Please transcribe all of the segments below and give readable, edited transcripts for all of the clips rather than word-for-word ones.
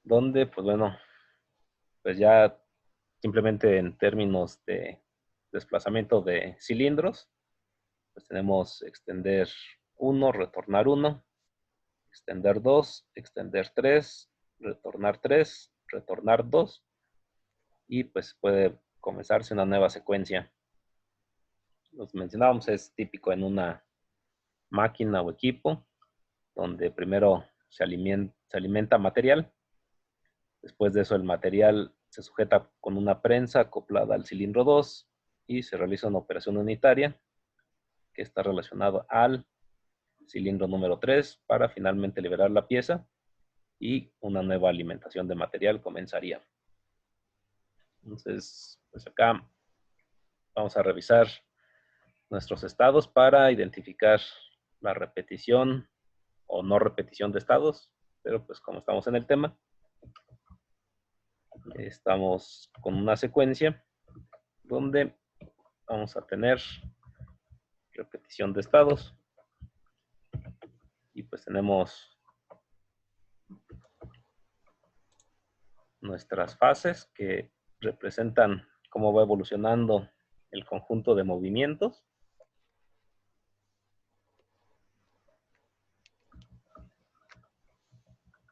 donde, pues bueno, pues ya simplemente en términos de desplazamiento de cilindros, pues tenemos extender 1, retornar 1, extender 2, extender 3, retornar 3, retornar 2, y pues puede comenzarse una nueva secuencia. Los mencionábamos, es típico en una máquina o equipo, donde primero se alimenta material. Después de eso el material se sujeta con una prensa acoplada al cilindro 2 y se realiza una operación unitaria que está relacionada al cilindro número 3 para finalmente liberar la pieza y una nueva alimentación de material comenzaría. Entonces, pues acá vamos a revisar nuestros estados para identificar la repetición o no repetición de estados, pero pues como estamos en el tema, estamos con una secuencia donde vamos a tener repetición de estados y pues tenemos nuestras fases que representan cómo va evolucionando el conjunto de movimientos.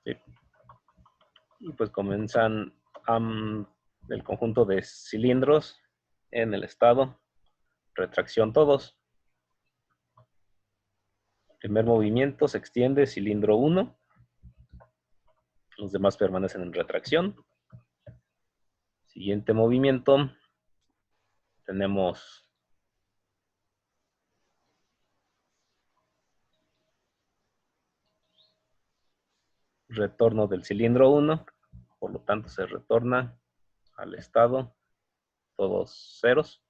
¿Sí? Y pues comienzan el conjunto de cilindros en el estado retracción todos. Primer movimiento se extiende cilindro 1. Los demás permanecen en retracción. Siguiente movimiento. Tenemos retorno del cilindro 1. Por lo tanto, se retorna al estado todos ceros.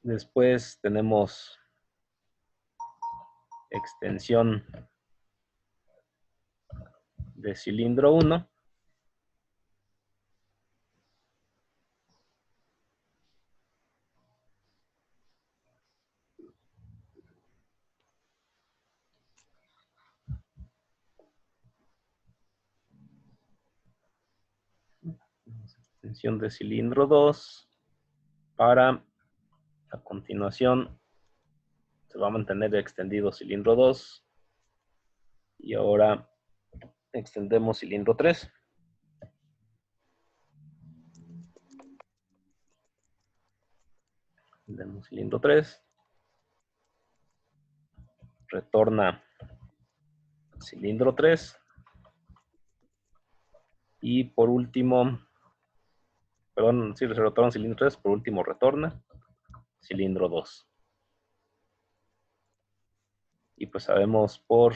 Después tenemos extensión de cilindro 1. Extensión de cilindro 2 para a continuación se va a mantener extendido cilindro 2 y ahora extendemos cilindro 3. Extendemos cilindro 3. Retorna cilindro 3. Y por último, perdón, sí, retorna cilindro 3, por último retorna cilindro 2. Y pues sabemos por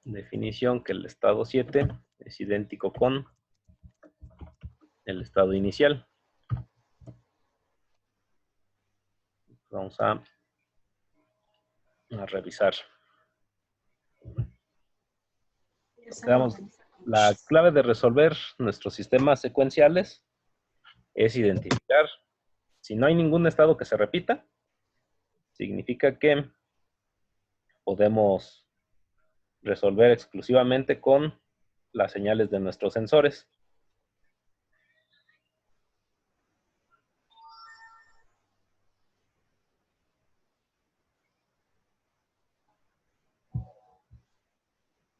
definición que el estado 7 es idéntico con el estado inicial. Vamos a revisar. La clave de resolver nuestros sistemas secuenciales es identificar si no hay ningún estado que se repita, significa que podemos resolver exclusivamente con las señales de nuestros sensores.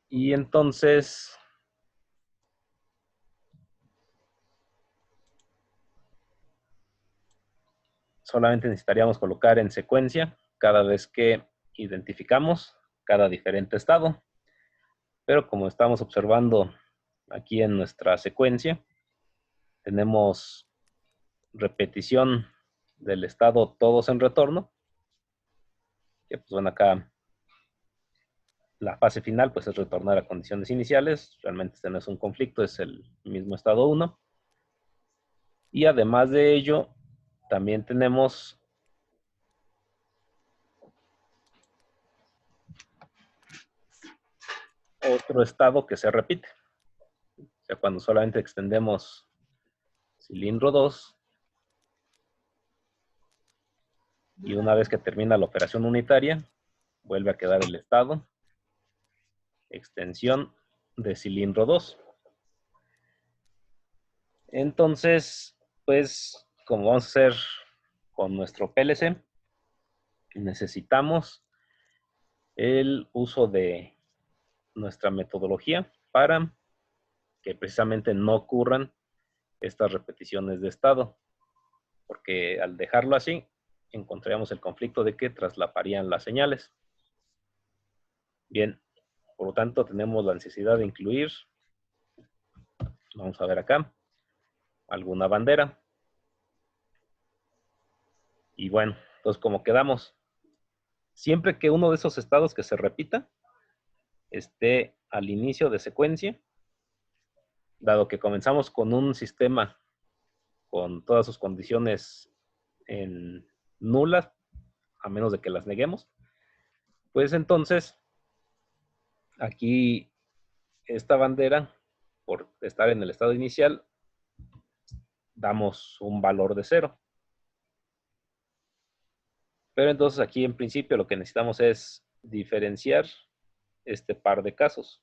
Y entonces solamente necesitaríamos colocar en secuencia cada vez que identificamos cada diferente estado. Pero como estamos observando aquí en nuestra secuencia, tenemos repetición del estado todos en retorno. Que pues bueno, acá la fase final pues es retornar a condiciones iniciales. Realmente este no es un conflicto, es el mismo estado 1. Y además de ello, también tenemos otro estado que se repite. O sea, cuando solamente extendemos cilindro 2, Y una vez que termina la operación unitaria, vuelve a quedar el estado, extensión de cilindro 2. Entonces, pues, como vamos a hacer con nuestro PLC, necesitamos el uso de nuestra metodología para que precisamente no ocurran estas repeticiones de estado, porque al dejarlo así, encontraríamos el conflicto de que traslaparían las señales. Bien, por lo tanto, tenemos la necesidad de incluir, vamos a ver acá, alguna bandera. Y bueno, entonces como quedamos, siempre que uno de esos estados que se repita esté al inicio de secuencia, dado que comenzamos con un sistema con todas sus condiciones en nulas, a menos de que las neguemos, pues entonces aquí esta bandera, por estar en el estado inicial, damos un valor de 0. Pero entonces aquí en principio lo que necesitamos es diferenciar este par de casos.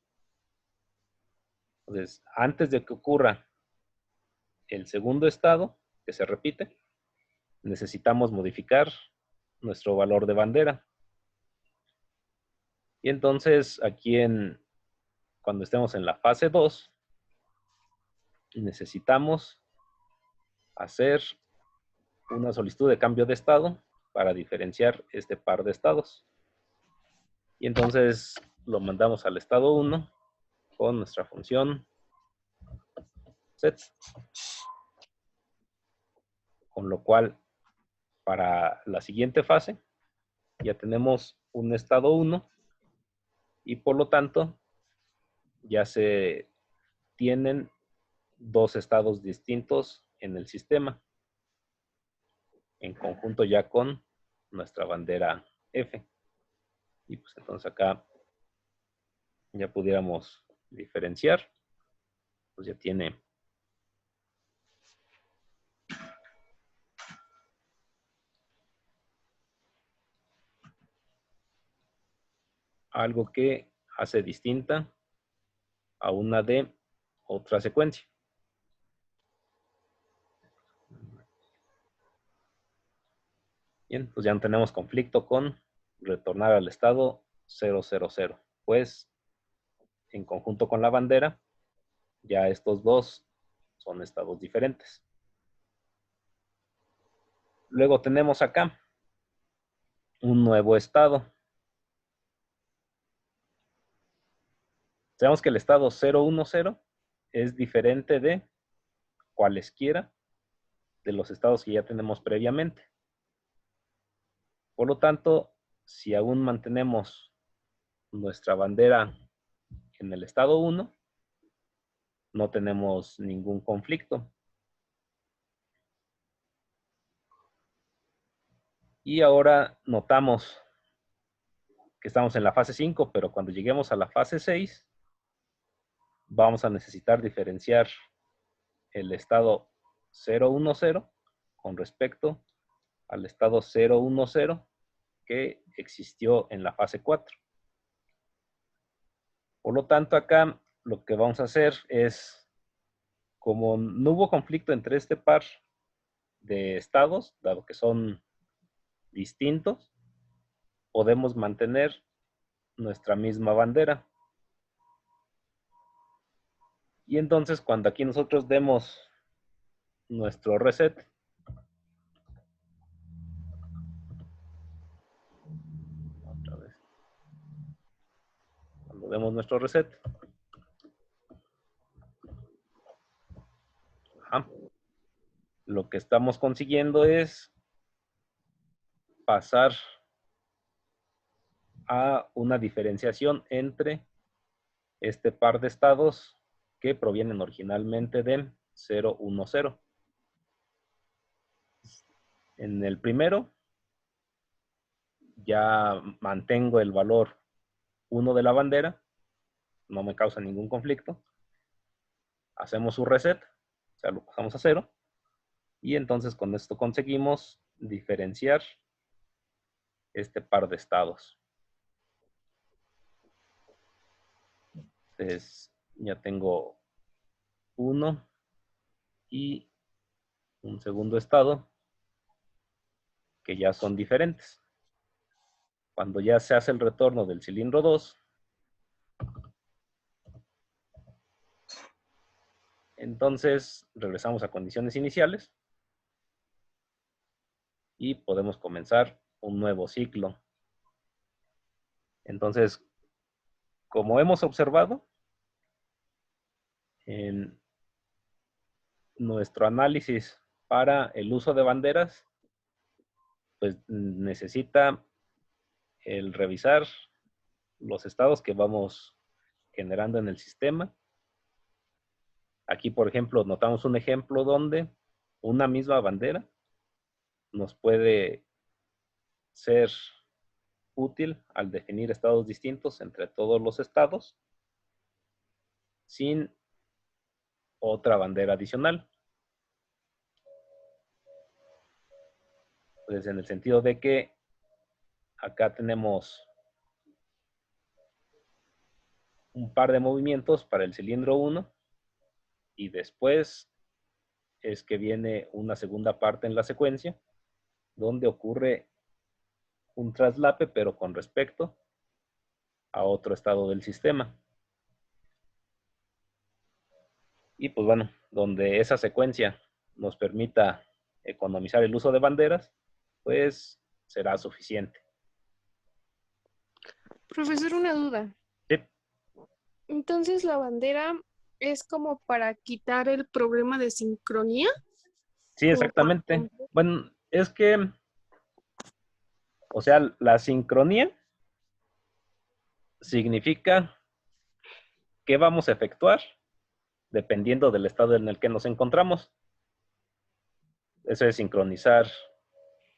Entonces, antes de que ocurra el segundo estado, que se repite, necesitamos modificar nuestro valor de bandera. Y entonces aquí cuando estemos en la fase 2, necesitamos hacer una solicitud de cambio de estado para diferenciar este par de estados. Y entonces lo mandamos al estado 1 con nuestra función set. Con lo cual, para la siguiente fase, ya tenemos un estado 1 y por lo tanto ya se tienen dos estados distintos en el sistema, en conjunto ya con nuestra bandera F. Y pues entonces acá ya pudiéramos diferenciar, pues ya tiene algo que hace distinta a una de otra secuencia. Bien, pues ya no tenemos conflicto con retornar al estado 000, pues en conjunto con la bandera, ya estos dos son estados diferentes. Luego tenemos acá un nuevo estado. Sabemos que el estado 010 es diferente de cualesquiera de los estados que ya tenemos previamente. Por lo tanto, si aún mantenemos nuestra bandera en el estado 1, no tenemos ningún conflicto. Y ahora notamos que estamos en la fase 5, pero cuando lleguemos a la fase 6, vamos a necesitar diferenciar el estado 010 con respecto al estado 010 que existió en la fase 4. Por lo tanto, acá lo que vamos a hacer es, como no hubo conflicto entre este par de estados, dado que son distintos, podemos mantener nuestra misma bandera. Y entonces, cuando aquí nosotros demos nuestro reset, otra vez, cuando demos nuestro reset, lo que estamos consiguiendo es pasar a una diferenciación entre este par de estados que provienen originalmente de 010. En el primero ya mantengo el valor 1 de la bandera, no me causa ningún conflicto. Hacemos su reset, o sea, lo pasamos a 0, y entonces con esto conseguimos diferenciar este par de estados. Entonces ya tengo uno y un segundo estado que ya son diferentes. Cuando ya se hace el retorno del cilindro 2, entonces regresamos a condiciones iniciales y podemos comenzar un nuevo ciclo. Entonces, como hemos observado, en nuestro análisis para el uso de banderas, pues necesita el revisar los estados que vamos generando en el sistema. Aquí, por ejemplo, notamos un ejemplo donde una misma bandera nos puede ser útil al definir estados distintos entre todos los estados sin otra bandera adicional. Pues en el sentido de que acá tenemos un par de movimientos para el cilindro 1 y después es que viene una segunda parte en la secuencia donde ocurre un traslape pero con respecto a otro estado del sistema. Y pues bueno, donde esa secuencia nos permita economizar el uso de banderas, pues será suficiente. Profesor, una duda. Sí, Entonces, la bandera es como para quitar el problema de sincronía sí, o para... exactamente. Bueno, es que, o sea, la sincronía significa qué vamos a efectuar dependiendo del estado en el que nos encontramos. Eso es sincronizar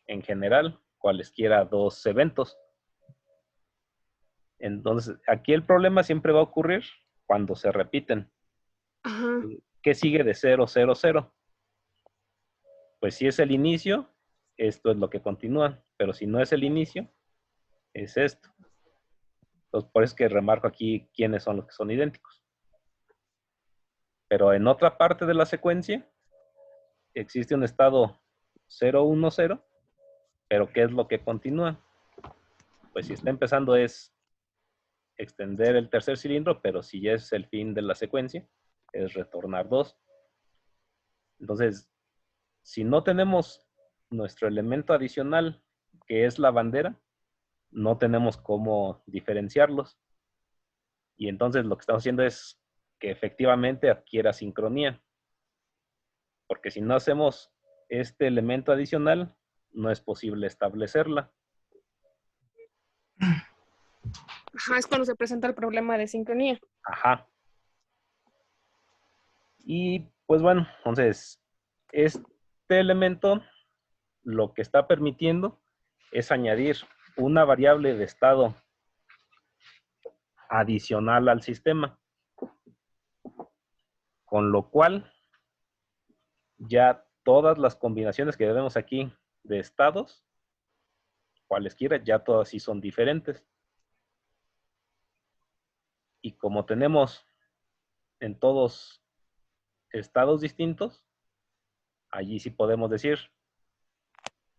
en general cualesquiera dos eventos. Entonces, aquí el problema siempre va a ocurrir cuando se repiten. Ajá. ¿Qué sigue de 0, 0, 0? Pues si es el inicio, esto es lo que continúa, pero si no es el inicio, es esto. Entonces, por eso es que remarco aquí quiénes son los que son idénticos. Pero en otra parte de la secuencia, existe un estado 0, 1, 0, pero ¿qué es lo que continúa? Pues si está empezando es extender el tercer cilindro, pero si ya es el fin de la secuencia, es retornar 2. Entonces, si no tenemos nuestro elemento adicional, que es la bandera, no tenemos cómo diferenciarlos. Y entonces lo que estamos haciendo es que efectivamente adquiera sincronía. Porque si no hacemos este elemento adicional, no es posible establecerla. Ajá, es cuando se presenta el problema de sincronía. Ajá. Y pues bueno, entonces, este elemento lo que está permitiendo es añadir una variable de estado adicional al sistema, con lo cual ya todas las combinaciones que vemos aquí de estados, cualesquiera, ya todas sí son diferentes. Y como tenemos en todos estados distintos, allí sí podemos decir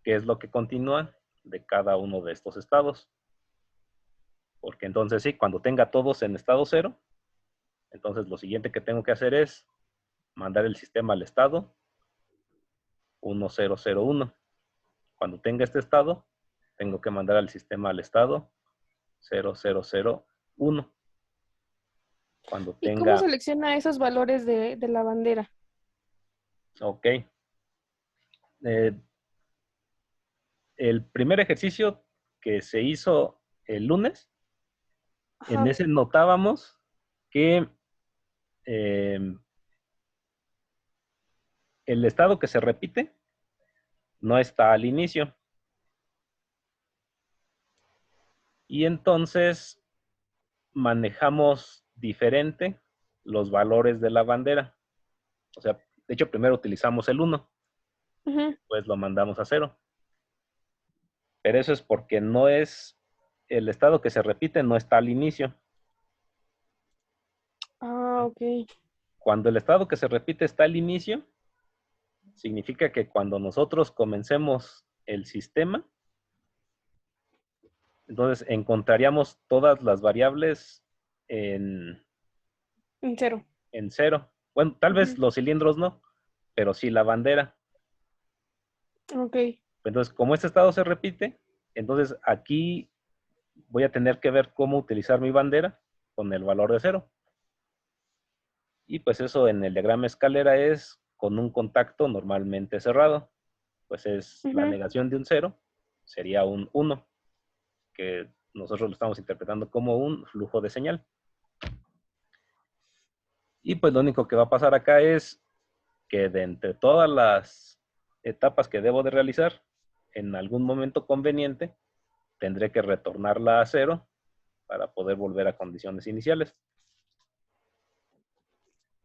qué es lo que continúa de cada uno de estos estados. Porque entonces sí, cuando tenga todos en estado 0, entonces lo siguiente que tengo que hacer es mandar el sistema al estado 1001. Cuando tenga este estado, tengo que mandar al sistema al estado 0001. Cuando ¿Y cómo tenga, selecciona esos valores de la bandera? ok, el primer ejercicio que se hizo el lunes, en Ajá. ese notábamos que eh, el estado que se repite no está al inicio. Y entonces manejamos diferente los valores de la bandera. O sea, de hecho, primero utilizamos el 1, Ujú. pues lo mandamos a 0. Pero eso es porque no es, el estado que se repite no está al inicio. Ah, ok. Cuando el estado que se repite está al inicio, significa que cuando nosotros comencemos el sistema, entonces encontraríamos todas las variables en, En cero. en cero. Bueno, tal vez Ujú. los cilindros no, pero sí la bandera. Ok. Entonces, como este estado se repite, entonces aquí voy a tener que ver cómo utilizar mi bandera con el valor de cero. Y pues eso en el diagrama escalera es con un contacto normalmente cerrado. Pues es la Ujú. negación de un cero, sería un 1, que nosotros lo estamos interpretando como un flujo de señal. Y pues lo único que va a pasar acá es que de entre todas las etapas que debo de realizar, en algún momento conveniente, tendré que retornarla a cero para poder volver a condiciones iniciales.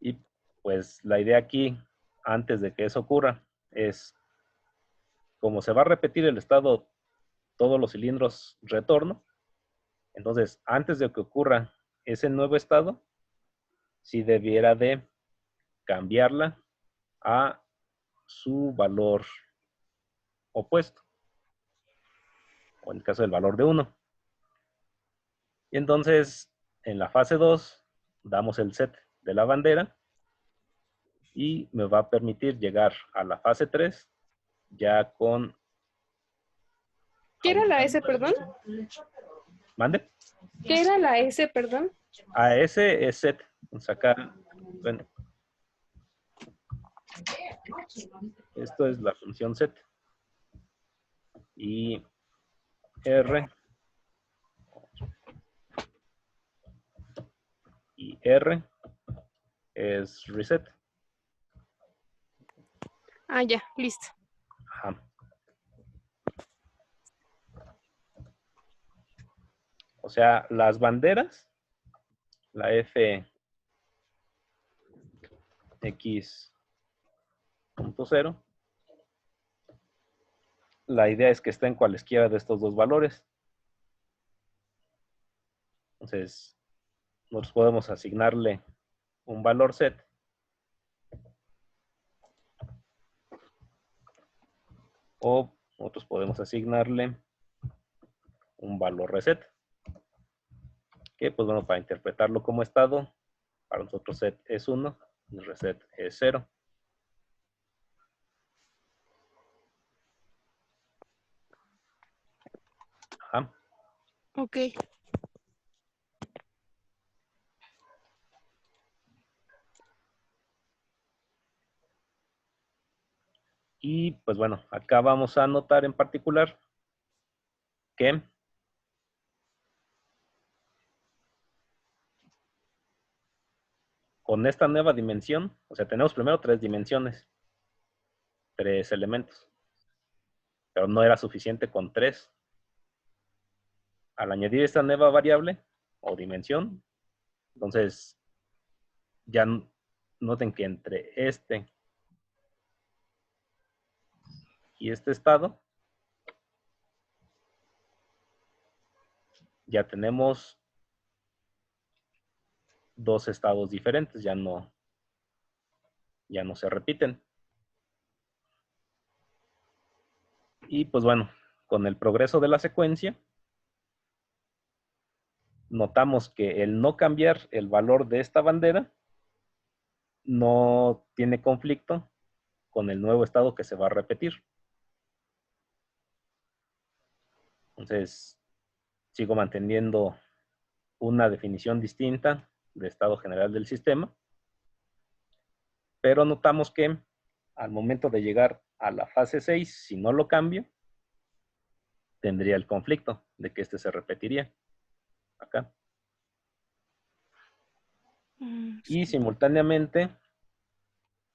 Y pues la idea aquí, antes de que eso ocurra, es como se va a repetir el estado todos los cilindros retorno, entonces antes de que ocurra ese nuevo estado, sí debiera de cambiarla a su valor opuesto, o en el caso del valor de 1. Y entonces, en la fase 2, damos el set de la bandera y me va a permitir llegar a la fase 3 ya con... ¿Qué era la S, perdón? ¿Mande? ¿Qué era la S, perdón? A ese es set. Vamos acá, bueno, esto es la función set. Y R y R es reset. Ah, ya, listo. Ajá. O sea, las banderas, la fx.0, la idea es que estén cualesquiera de estos dos valores. Entonces, nosotros podemos asignarle un valor set o nosotros podemos asignarle un valor reset, que pues bueno, para interpretarlo como estado, para nosotros set es 1 y reset es 0. Ajá. Ok. Y pues bueno, acá vamos a anotar en particular que con esta nueva dimensión, o sea, tenemos primero 3 dimensiones, 3 elementos, pero no era suficiente con 3. Al añadir esta nueva variable o dimensión, entonces ya noten que entre este y este estado ya tenemos dos estados diferentes, ya no se repiten. Y pues bueno, con el progreso de la secuencia, notamos que el no cambiar el valor de esta bandera no tiene conflicto con el nuevo estado que se va a repetir. Entonces, sigo manteniendo una definición distinta de estado general del sistema, pero notamos que al momento de llegar a la fase 6, si no lo cambio, tendría el conflicto de que este se repetiría acá. Y Sí. simultáneamente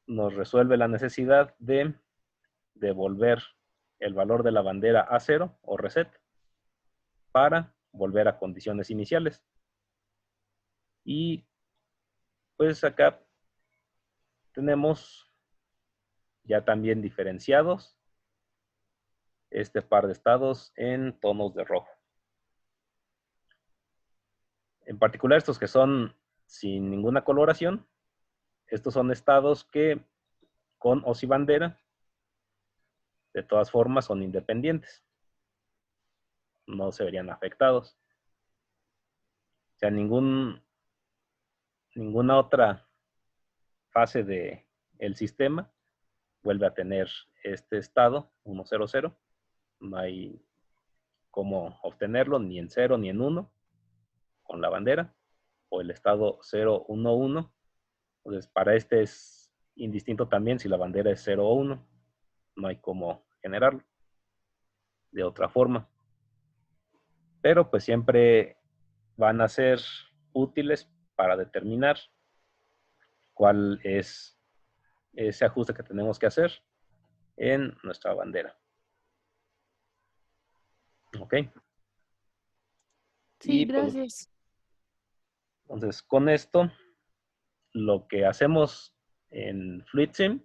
nos resuelve la necesidad de devolver el valor de la bandera a cero o reset para volver a condiciones iniciales. Y pues acá tenemos ya también diferenciados este par de estados en tonos de rojo. En particular estos que son sin ninguna coloración, estos son estados que con o sin bandera, de todas formas son independientes. No se verían afectados. O sea, ninguna otra fase del sistema vuelve a tener este estado 100. No hay cómo obtenerlo ni en 0 ni en 1 con la bandera, o el estado 011. Entonces, para este es indistinto también si la bandera es 0 o 1. No hay cómo generarlo de otra forma. Pero pues siempre van a ser útiles para determinar cuál es ese ajuste que tenemos que hacer en nuestra bandera. ¿Ok? Sí, Y pues, gracias. entonces con esto, lo que hacemos en FluidSim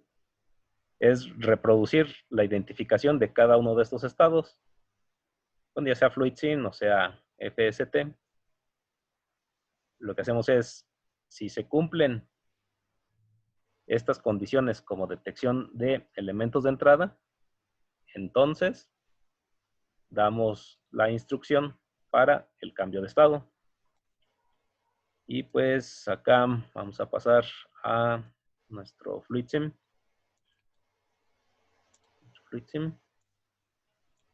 es reproducir la identificación de cada uno de estos estados, ya sea FluidSim o sea FST. Lo que hacemos es, si se cumplen estas condiciones como detección de elementos de entrada, entonces damos la instrucción para el cambio de estado. Y pues acá vamos a pasar a nuestro FluidSim.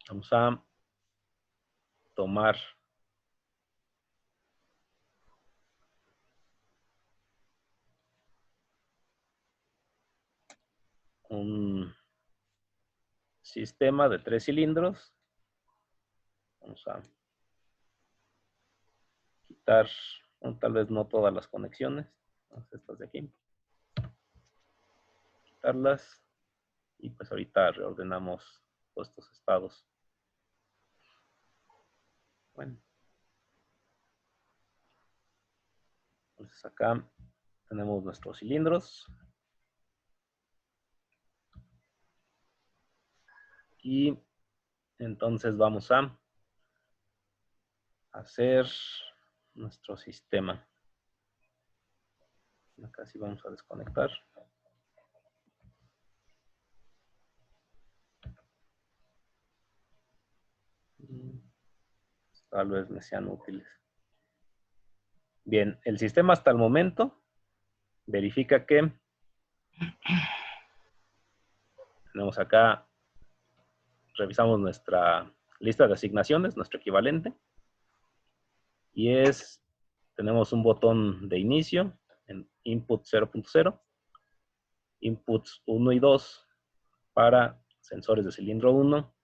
Vamos a tomar un sistema de 3 cilindros. Vamos a quitar, tal vez no todas las conexiones, estas de aquí, quitarlas, y pues ahorita reordenamos todos estos estados. Bueno, entonces acá tenemos nuestros cilindros y entonces vamos a hacer nuestro sistema. Acá sí vamos a desconectar. Tal vez me sean útiles. Bien, el sistema hasta el momento verifica que tenemos acá, revisamos nuestra lista de asignaciones, nuestro equivalente, y tenemos un botón de inicio en input 0.0, inputs 1 y 2 para sensores de cilindro 1,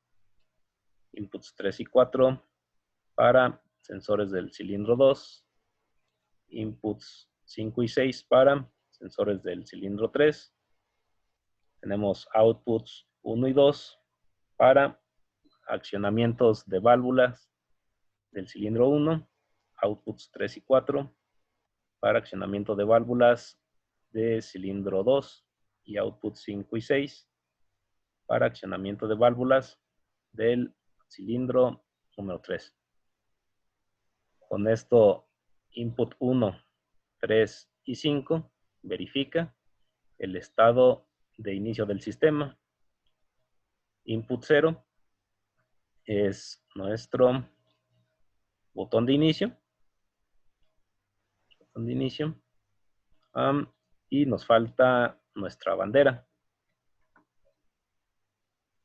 inputs 3 y 4 para sensores del cilindro 2, inputs 5 y 6 para sensores del cilindro 3. Tenemos outputs 1 y 2 para accionamientos de válvulas del cilindro 1, outputs 3 y 4 para accionamiento de válvulas de cilindro 2 y outputs 5 y 6 para accionamiento de válvulas del cilindro número 3. Con esto, input 1, 3 y 5 verifica el estado de inicio del sistema. Input 0 es nuestro botón de inicio. Y nos falta nuestra bandera.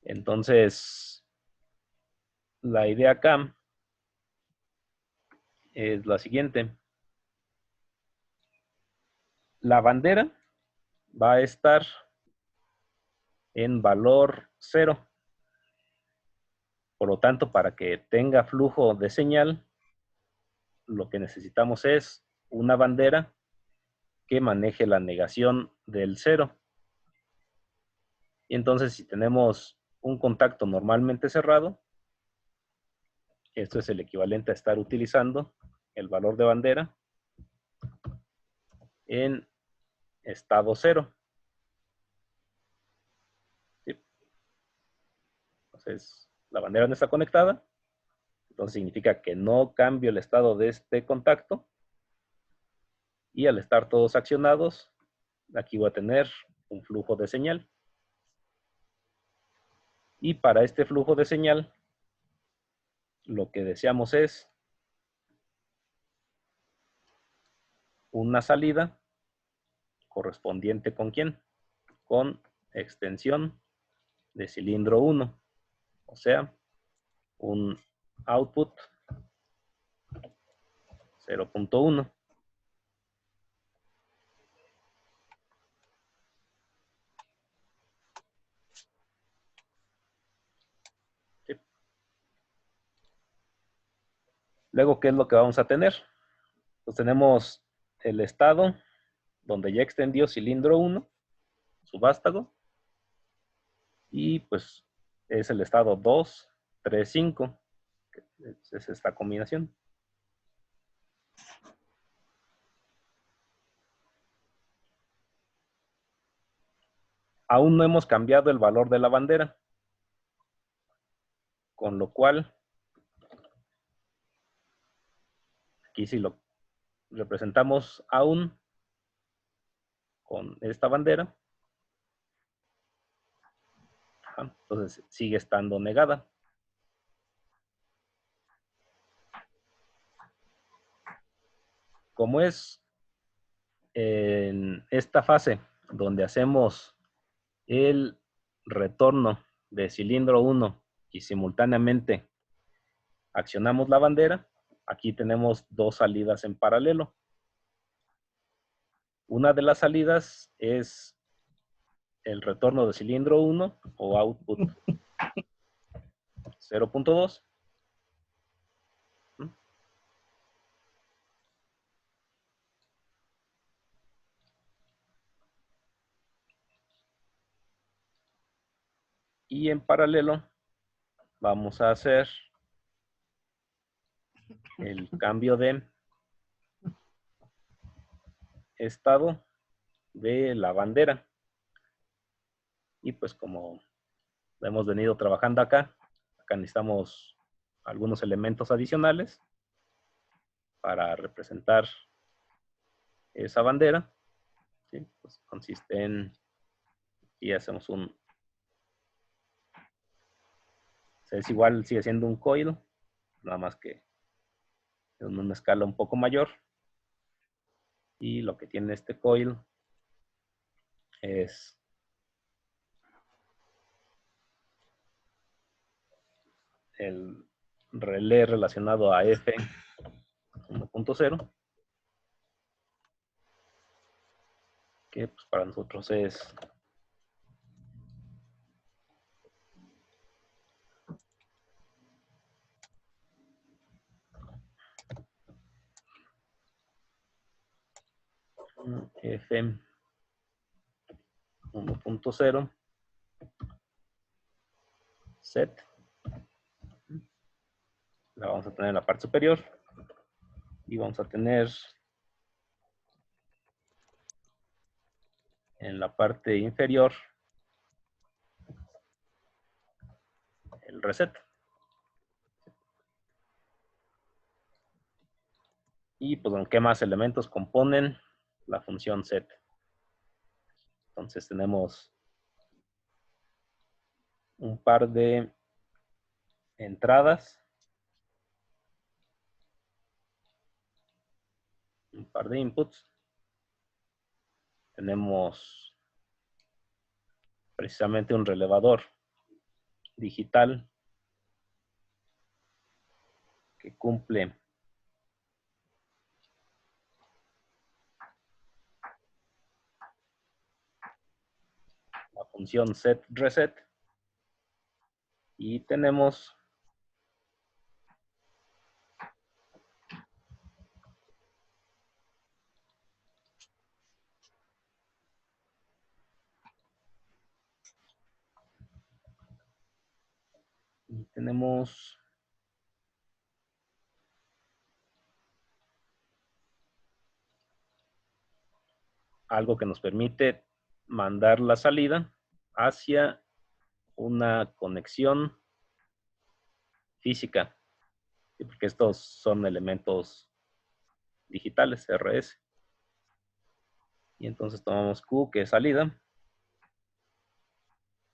Entonces, la idea acá es la siguiente. La bandera va a estar en valor 0. Por lo tanto, para que tenga flujo de señal, lo que necesitamos es una bandera que maneje la negación del 0. Y entonces, si tenemos un contacto normalmente cerrado, esto es el equivalente a estar utilizando el valor de bandera en estado 0. ¿Sí? Entonces, la bandera no está conectada, entonces significa que no cambio el estado de este contacto. Y al estar todos accionados, aquí voy a tener un flujo de señal. Y para este flujo de señal, lo que deseamos es una salida correspondiente ¿con quién? Con extensión de cilindro 1. O sea, un output 0.1. ¿Sí? Luego, ¿qué es lo que vamos a tener? Pues tenemos el estado donde ya extendió cilindro 1, su vástago, y pues es el estado 2, 3, 5, que es esta combinación. Aún no hemos cambiado el valor de la bandera, con lo cual aquí si lo representamos aún con esta bandera, entonces sigue estando negada. Como es en esta fase donde hacemos el retorno de cilindro 1 y simultáneamente accionamos la bandera, aquí tenemos dos salidas en paralelo. Una de las salidas es el retorno de cilindro 1 o output 0.2. Y en paralelo vamos a hacer el cambio de estado de la bandera. Y pues como hemos venido trabajando acá necesitamos algunos elementos adicionales para representar esa bandera. ¿Sí? Pues consiste en, y hacemos un, es igual, sigue siendo un coil, nada más que en una escala un poco mayor. Y lo que tiene este coil es el relé relacionado a F 1.0, que pues para nosotros es F 1.0 set. La vamos a tener en la parte superior y vamos a tener en la parte inferior el reset. Y pues, ¿qué más elementos componen la función set? Entonces tenemos un par de entradas, un par de inputs. Tenemos precisamente un relevador digital que cumple la función set reset. Y tenemos algo que nos permite mandar la salida hacia una conexión física, ¿sí? Porque estos son elementos digitales, RS. Y entonces tomamos Q, que es salida.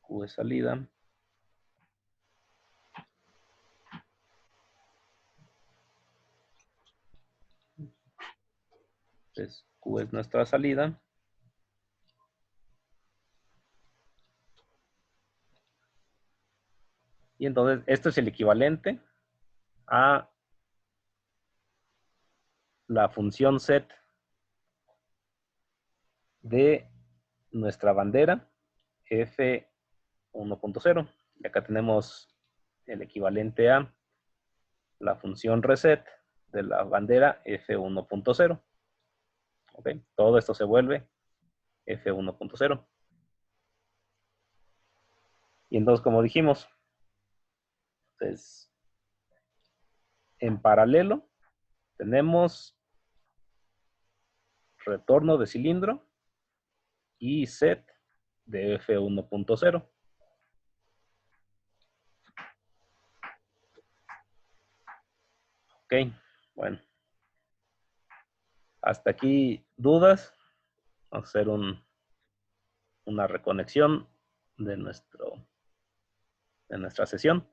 Q es salida. Entonces, Q es nuestra salida. Y entonces, esto es el equivalente a la función set de nuestra bandera F1.0. Y acá tenemos el equivalente a la función reset de la bandera F1.0. ¿Ok? Todo esto se vuelve F1.0. Y entonces, como dijimos, pues, en paralelo tenemos retorno de cilindro y set de F1.0. Ok, bueno. Hasta aquí dudas. Vamos a hacer una reconexión de nuestra sesión.